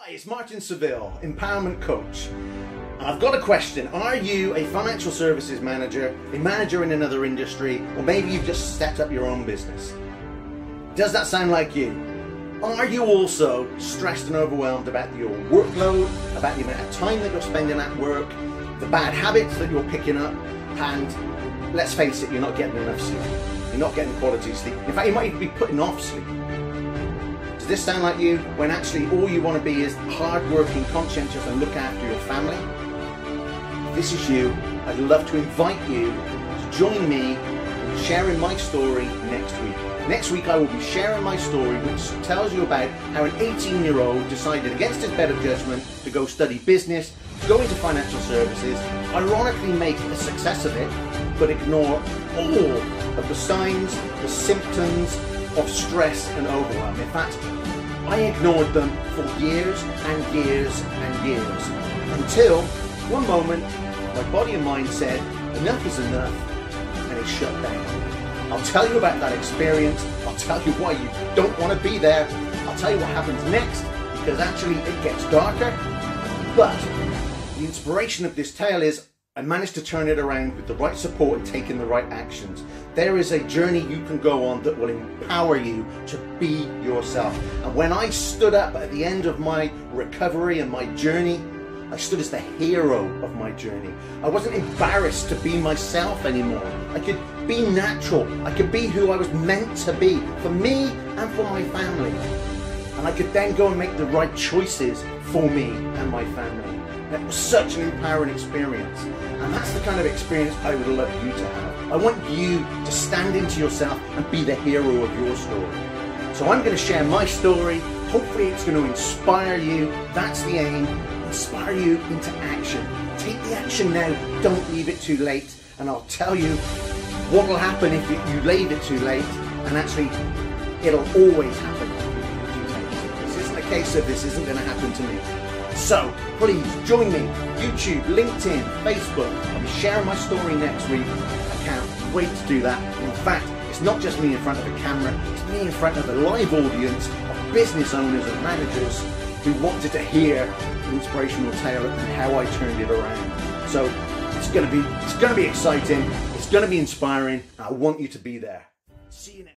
Hi, it's Martin Seville, Empowerment Coach. And I've got a question. Are you a financial services manager, a manager in another industry, or maybe you've just stepped up your own business? Does that sound like you? Are you also stressed and overwhelmed about your workload, about the amount of time that you're spending at work, the bad habits that you're picking up, and let's face it, you're not getting enough sleep. You're not getting quality sleep. In fact, you might even be putting off sleep. Does this sound like you, when actually all you want to be is hard-working, conscientious, and look after your family? If this is you, I'd love to invite you to join me in sharing my story next week. Next week I will be sharing my story, which tells you about how an 18-year-old decided against his better judgment to go study business, go into financial services, ironically make a success of it, but ignore all of the signs, the symptoms of stress and overwhelm. In fact, I ignored them for years and years and years, until one moment my body and mind said, enough is enough, and it shut down. I'll tell you about that experience, I'll tell you why you don't want to be there, I'll tell you what happens next, because actually it gets darker, but the inspiration of this tale is I managed to turn it around with the right support and taking the right actions. There is a journey you can go on that will empower you to be yourself. And when I stood up at the end of my recovery and my journey, I stood as the hero of my journey. I wasn't embarrassed to be myself anymore. I could be natural. I could be who I was meant to be, for me and for my family. And I could then go and make the right choices for me and my family. It was such an empowering experience. And that's the kind of experience I would love you to have. I want you to stand into yourself and be the hero of your story. So I'm going to share my story. Hopefully it's going to inspire you. That's the aim. Inspire you into action. Take the action now. Don't leave it too late. And I'll tell you what will happen if you leave it too late. And actually, it'll always happen if you leave it too late. This isn't a case of this isn't going to happen to me. So please join me, YouTube, LinkedIn, Facebook. I'll be sharing my story next week. I can't wait to do that. In fact, it's not just me in front of a camera, it's me in front of a live audience of business owners and managers who wanted to hear an inspirational tale and how I turned it around. So it's going to be exciting, it's going to be inspiring, and I want you to be there. See you next.